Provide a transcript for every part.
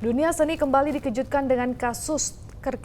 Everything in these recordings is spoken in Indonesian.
Dunia seni kembali dikejutkan dengan kasus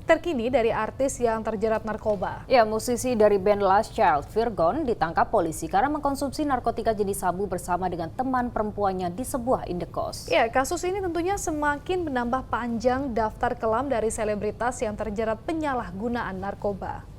terkini dari artis yang terjerat narkoba. Ya, musisi dari band Last Child, Virgon, ditangkap polisi karena mengkonsumsi narkotika jenis sabu bersama dengan teman perempuannya di sebuah indekos. Ya, kasus ini tentunya semakin menambah panjang daftar kelam dari selebritas yang terjerat penyalahgunaan narkoba.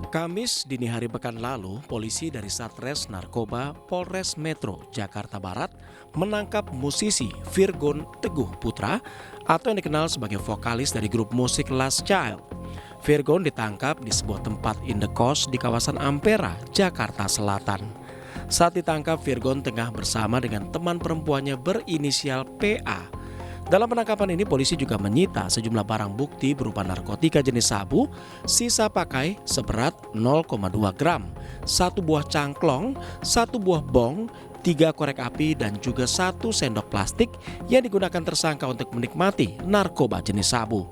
Kamis dini hari pekan lalu, polisi dari Satres Narkoba Polres Metro Jakarta Barat menangkap musisi Virgon Teguh Putra atau yang dikenal sebagai vokalis dari grup musik Last Child. Virgon ditangkap di sebuah tempat indekos di kawasan Ampera, Jakarta Selatan. Saat ditangkap, Virgon tengah bersama dengan teman perempuannya berinisial PA. Dalam penangkapan ini, polisi juga menyita sejumlah barang bukti berupa narkotika jenis sabu, sisa pakai seberat 0,2 gram, 1 buah cangklong, 1 buah bong, 3 korek api, dan juga 1 sendok plastik yang digunakan tersangka untuk menikmati narkoba jenis sabu.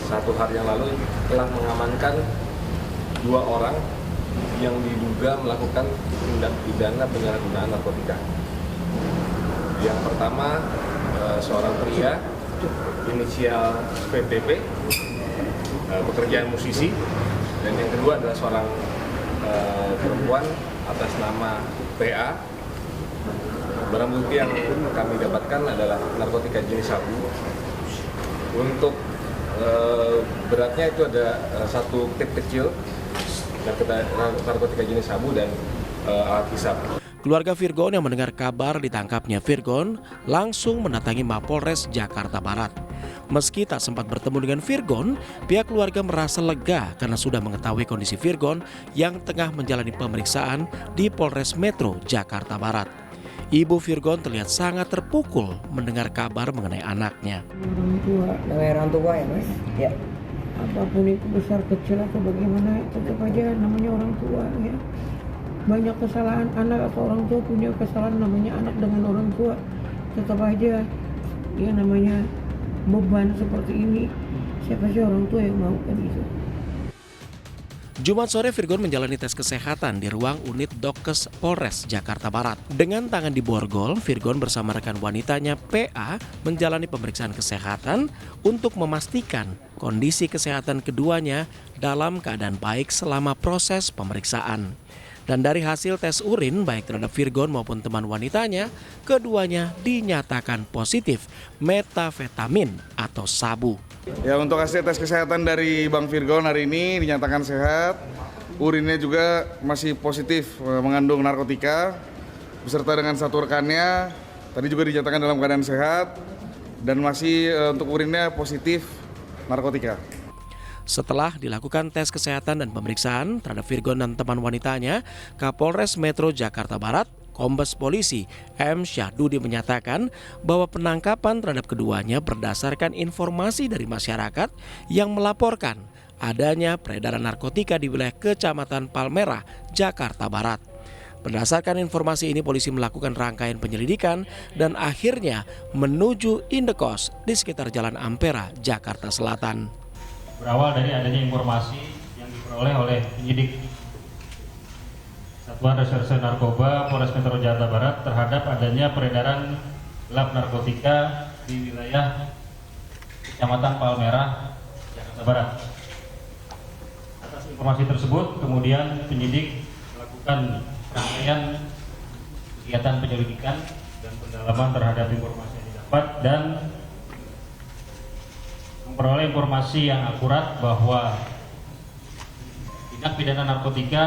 1 hari yang lalu telah mengamankan 2 orang yang diduga melakukan tindak pidana penyalahgunaan narkotika. Yang pertama, seorang pria inisial PPP, pekerjaan musisi, dan yang kedua adalah seorang perempuan atas nama PA. Barang bukti yang kami dapatkan adalah narkotika jenis sabu. Untuk beratnya itu ada 1 tip kecil narkotika jenis sabu dan alat hisap. Keluarga Virgon yang mendengar kabar ditangkapnya Virgon langsung mendatangi Mapolres Jakarta Barat. Meski tak sempat bertemu dengan Virgon, pihak keluarga merasa lega karena sudah mengetahui kondisi Virgon yang tengah menjalani pemeriksaan di Polres Metro Jakarta Barat. Ibu Virgon terlihat sangat terpukul mendengar kabar mengenai anaknya. Orang tua ya mas? Ya. Apapun itu besar kecil atau bagaimana, tetap aja namanya orang tua ya. Banyak kesalahan anak atau orang tua punya kesalahan namanya anak dengan orang tua, tetap aja ya namanya beban seperti ini, siapa sih orang tua yang mau kan gitu. Jumat sore, Virgon menjalani tes kesehatan di ruang unit Dokkes Polres Jakarta Barat. Dengan tangan di borgol, Virgon bersama rekan wanitanya PA menjalani pemeriksaan kesehatan untuk memastikan kondisi kesehatan keduanya dalam keadaan baik selama proses pemeriksaan. Dan dari hasil tes urin baik terhadap Virgon maupun teman wanitanya, keduanya dinyatakan positif metafetamin atau sabu. Ya, untuk hasil tes kesehatan dari Bang Virgon hari ini dinyatakan sehat. Urinnya juga masih positif mengandung narkotika beserta dengan 1 rekannya. Tadi juga dinyatakan dalam keadaan sehat dan masih untuk urinnya positif narkotika. Setelah dilakukan tes kesehatan dan pemeriksaan terhadap Virgon dan teman wanitanya, Kapolres Metro Jakarta Barat, Kombes Polisi M. Syahdudi menyatakan bahwa penangkapan terhadap keduanya berdasarkan informasi dari masyarakat yang melaporkan adanya peredaran narkotika di wilayah Kecamatan Palmerah, Jakarta Barat. Berdasarkan informasi ini, polisi melakukan rangkaian penyelidikan dan akhirnya menuju indekos di sekitar Jalan Ampera, Jakarta Selatan. Berawal dari adanya informasi yang diperoleh oleh penyidik Satuan Reserse Narkoba Polres Metro Jakarta Barat terhadap adanya peredaran gelap narkotika di wilayah Kecamatan Palmerah, Jakarta Barat. Atas informasi tersebut, kemudian penyidik melakukan rangkaian kegiatan penyelidikan dan pendalaman terhadap informasi yang didapat dan memperoleh informasi yang akurat bahwa tindak pidana narkotika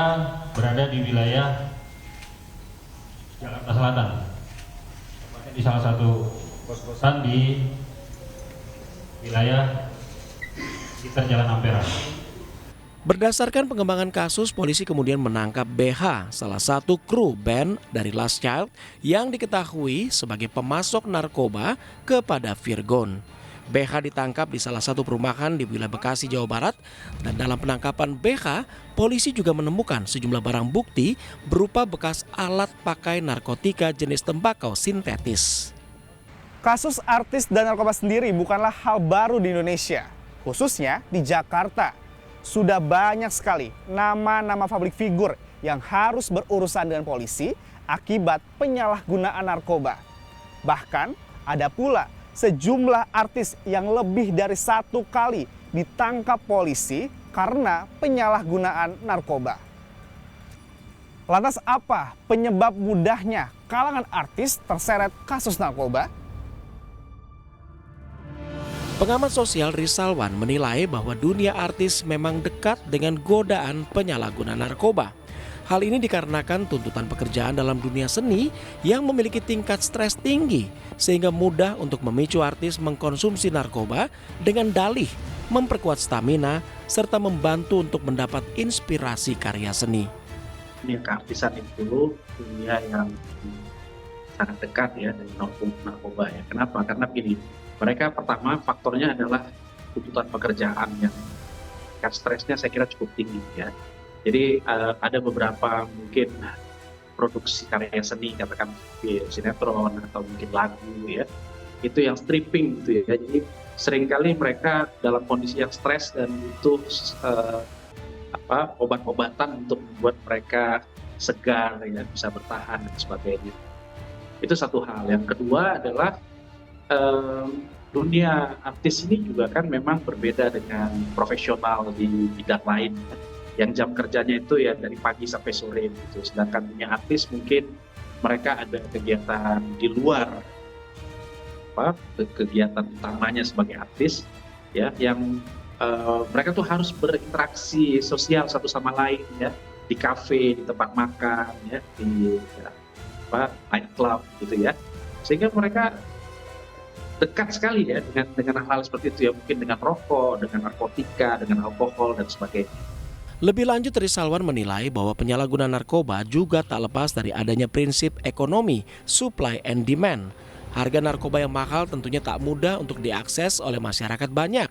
berada di wilayah Jakarta Selatan, tepatnya di salah satu kos-kosan di wilayah sekitar Jalan Ampera. Berdasarkan pengembangan kasus, polisi kemudian menangkap BH, salah satu kru band dari Last Child yang diketahui sebagai pemasok narkoba kepada Virgon. BH ditangkap di salah satu perumahan di wilayah Bekasi, Jawa Barat, dan dalam penangkapan BH, polisi juga menemukan sejumlah barang bukti berupa bekas alat pakai narkotika jenis tembakau sintetis. Kasus artis dan narkoba sendiri bukanlah hal baru di Indonesia, khususnya di Jakarta. Sudah banyak sekali nama-nama publik figur yang harus berurusan dengan polisi akibat penyalahgunaan narkoba. Bahkan ada pula sejumlah artis yang lebih dari 1 kali ditangkap polisi karena penyalahgunaan narkoba. Lantas apa penyebab mudahnya kalangan artis terseret kasus narkoba? Pengamat sosial Rizalwan menilai bahwa dunia artis memang dekat dengan godaan penyalahgunaan narkoba. Hal ini dikarenakan tuntutan pekerjaan dalam dunia seni yang memiliki tingkat stres tinggi sehingga mudah untuk memicu artis mengkonsumsi narkoba dengan dalih memperkuat stamina serta membantu untuk mendapat inspirasi karya seni. Dunia keartisan itu dunia yang sangat dekat ya dengan narkoba ya. Kenapa? Karena pilih. Mereka pertama faktornya adalah tuntutan pekerjaan yang tingkat stresnya saya kira cukup tinggi ya. Jadi ada beberapa mungkin produksi karya seni, katakan sinetron atau mungkin lagu ya, itu yang stripping gitu ya. Jadi seringkali mereka dalam kondisi yang stres dan butuh obat-obatan untuk membuat mereka segar ya, bisa bertahan dan sebagainya. Itu satu hal. Yang kedua adalah dunia artis ini juga kan memang berbeda dengan profesional di bidang lain ya. Yang jam kerjanya itu ya dari pagi sampai sore gitu. Sedangkan dunia artis mungkin mereka ada kegiatan di luar kegiatan utamanya sebagai artis ya, yang mereka tuh harus berinteraksi sosial satu sama lain ya, di kafe, di tempat makan ya, di night club gitu ya, sehingga mereka dekat sekali ya dengan hal seperti itu ya, mungkin dengan rokok, dengan narkotika, dengan alkohol dan sebagainya. Lebih lanjut, Rizalwan menilai bahwa penyalahgunaan narkoba juga tak lepas dari adanya prinsip ekonomi, supply and demand. Harga narkoba yang mahal tentunya tak mudah untuk diakses oleh masyarakat banyak.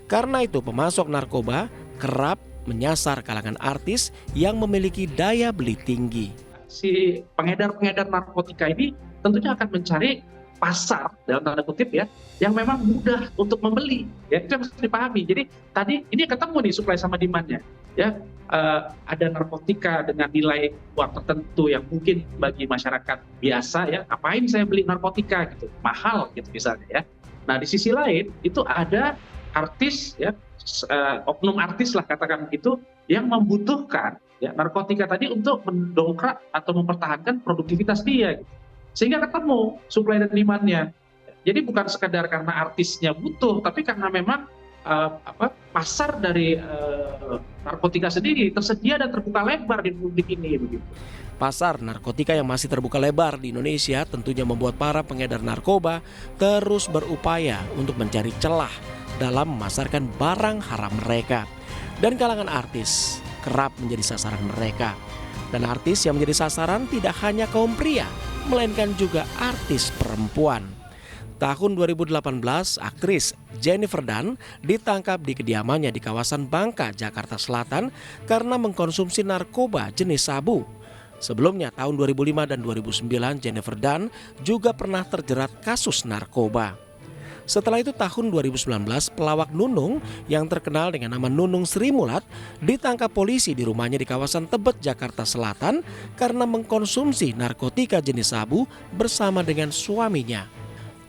Karena itu pemasok narkoba kerap menyasar kalangan artis yang memiliki daya beli tinggi. Si pengedar-pengedar narkotika ini tentunya akan mencari pasar dalam tanda kutip ya, yang memang mudah untuk membeli ya, itu harus dipahami. Jadi tadi ini ketemu nih supply sama demand-nya ya, ada narkotika dengan nilai uang tertentu yang mungkin bagi masyarakat biasa ya, ngapain saya beli narkotika gitu, mahal gitu misalnya ya. Nah di sisi lain itu ada artis ya, oknum artis lah katakan begitu, yang membutuhkan ya narkotika tadi untuk mendongkrak atau mempertahankan produktivitas dia gitu. Sehingga ketemu supply dan demand-nya. Jadi bukan sekadar karena artisnya butuh, tapi karena memang pasar dari narkotika sendiri tersedia dan terbuka lebar di publik ini begitu. Pasar narkotika yang masih terbuka lebar di Indonesia tentunya membuat para pengedar narkoba terus berupaya untuk mencari celah dalam memasarkan barang haram mereka. Dan kalangan artis kerap menjadi sasaran mereka. Dan artis yang menjadi sasaran tidak hanya kaum pria, melainkan juga artis perempuan. Tahun 2018, aktris Jennifer Dunn ditangkap di kediamannya di kawasan Bangka, Jakarta Selatan karena mengkonsumsi narkoba jenis sabu. Sebelumnya tahun 2005 dan 2009, Jennifer Dunn juga pernah terjerat kasus narkoba. Setelah itu tahun 2019, pelawak Nunung yang terkenal dengan nama Nunung Sri Mulat ditangkap polisi di rumahnya di kawasan Tebet, Jakarta Selatan karena mengkonsumsi narkotika jenis sabu bersama dengan suaminya.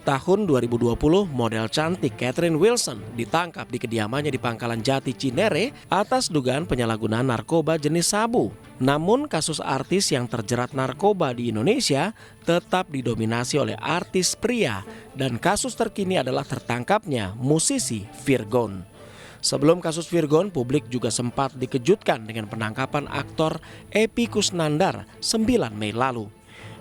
Tahun 2020, model cantik Catherine Wilson ditangkap di kediamannya di Pangkalan Jati, Cinere atas dugaan penyalahgunaan narkoba jenis sabu. Namun kasus artis yang terjerat narkoba di Indonesia tetap didominasi oleh artis pria dan kasus terkini adalah tertangkapnya musisi Virgon. Sebelum kasus Virgon, publik juga sempat dikejutkan dengan penangkapan aktor Epy Kusnandar 9 Mei lalu.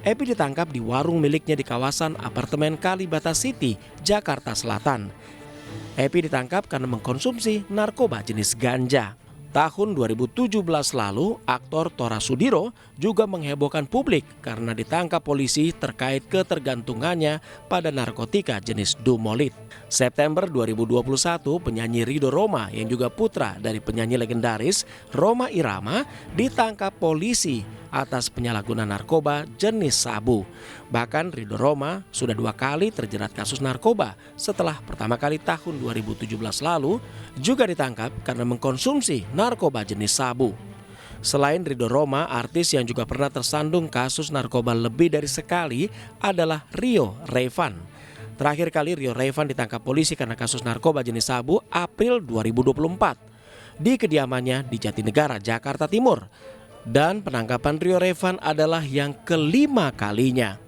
Epy ditangkap di warung miliknya di kawasan apartemen Kalibata City, Jakarta Selatan. Epy ditangkap karena mengkonsumsi narkoba jenis ganja. Tahun 2017 lalu, aktor Tora Sudiro juga menghebohkan publik karena ditangkap polisi terkait ketergantungannya pada narkotika jenis Dumolit. September 2021, penyanyi Ridho Roma yang juga putra dari penyanyi legendaris Rhoma Irama ditangkap polisi atas penyalahgunaan narkoba jenis sabu. Bahkan Ridho Roma sudah 2 kali terjerat kasus narkoba setelah pertama kali tahun 2017 lalu juga ditangkap karena mengkonsumsi narkoba jenis sabu. Selain Ridho Roma, artis yang juga pernah tersandung kasus narkoba lebih dari sekali adalah Rio Rayvan. Terakhir kali Rio Rayvan ditangkap polisi karena kasus narkoba jenis sabu April 2024 di kediamannya di Jatinegara, Jakarta Timur. Dan penangkapan Rio Rayvan adalah yang kelima kalinya.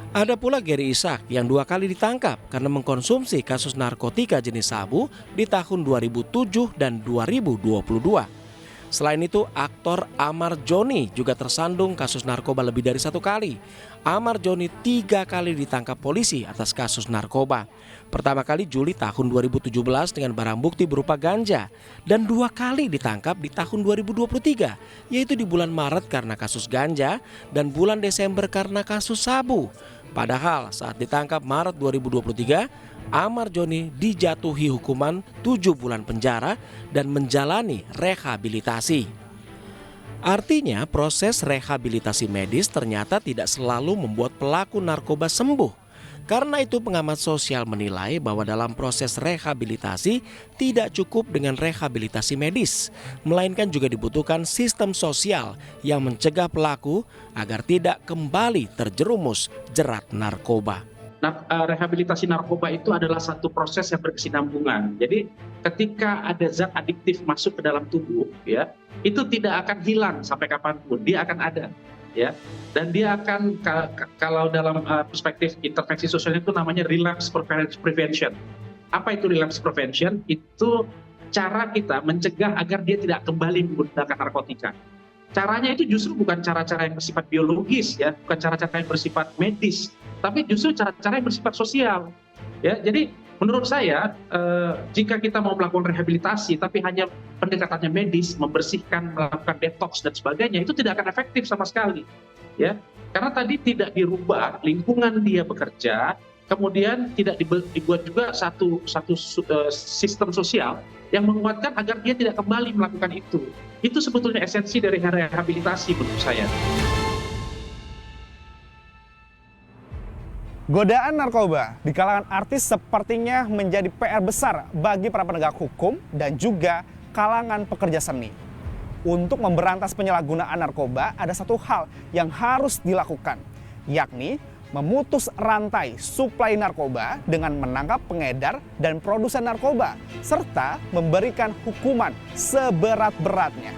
Ada pula Gary Ishak yang 2 kali ditangkap karena mengkonsumsi kasus narkotika jenis sabu di tahun 2007 dan 2022. Selain itu, aktor Ahmad Johnny juga tersandung kasus narkoba lebih dari 1 kali. Ahmad Johnny 3 kali ditangkap polisi atas kasus narkoba. Pertama kali Juli tahun 2017 dengan barang bukti berupa ganja, dan 2 kali ditangkap di tahun 2023, yaitu di bulan Maret karena kasus ganja dan bulan Desember karena kasus sabu. Padahal saat ditangkap Maret 2023, Ahmad Johnny dijatuhi hukuman 7 bulan penjara dan menjalani rehabilitasi. Artinya proses rehabilitasi medis ternyata tidak selalu membuat pelaku narkoba sembuh. Karena itu pengamat sosial menilai bahwa dalam proses rehabilitasi tidak cukup dengan rehabilitasi medis, melainkan juga dibutuhkan sistem sosial yang mencegah pelaku agar tidak kembali terjerumus jerat narkoba. Rehabilitasi narkoba itu adalah satu proses yang berkesinambungan. Jadi ketika ada zat adiktif masuk ke dalam tubuh, ya, itu tidak akan hilang sampai kapanpun, dia akan ada, ya. Dan dia akan, kalau dalam perspektif intervensi sosial itu namanya relapse prevention. Apa itu relapse prevention? Itu cara kita mencegah agar dia tidak kembali menggunakan narkotika. Caranya itu justru bukan cara-cara yang bersifat biologis, ya, bukan cara-cara yang bersifat medis, tapi justru cara-cara yang bersifat sosial. Ya, jadi menurut saya jika kita mau melakukan rehabilitasi tapi hanya pendekatannya medis, membersihkan, melakukan detox dan sebagainya, itu tidak akan efektif sama sekali. Ya, karena tadi tidak dirubah lingkungan dia bekerja, kemudian tidak dibuat juga satu sistem sosial yang menguatkan agar dia tidak kembali melakukan itu. Itu sebetulnya esensi dari rehabilitasi menurut saya. Godaan narkoba di kalangan artis sepertinya menjadi PR besar bagi para penegak hukum dan juga kalangan pekerja seni. Untuk memberantas penyalahgunaan narkoba, ada satu hal yang harus dilakukan, yakni memutus rantai suplai narkoba dengan menangkap pengedar dan produsen narkoba, serta memberikan hukuman seberat-beratnya.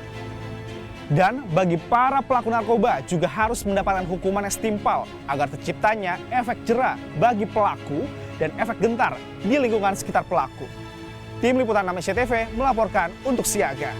Dan bagi para pelaku narkoba juga harus mendapatkan hukuman yang setimpal agar terciptanya efek jera bagi pelaku dan efek gentar di lingkungan sekitar pelaku. Tim Liputan Indonesia TV melaporkan untuk Siaga.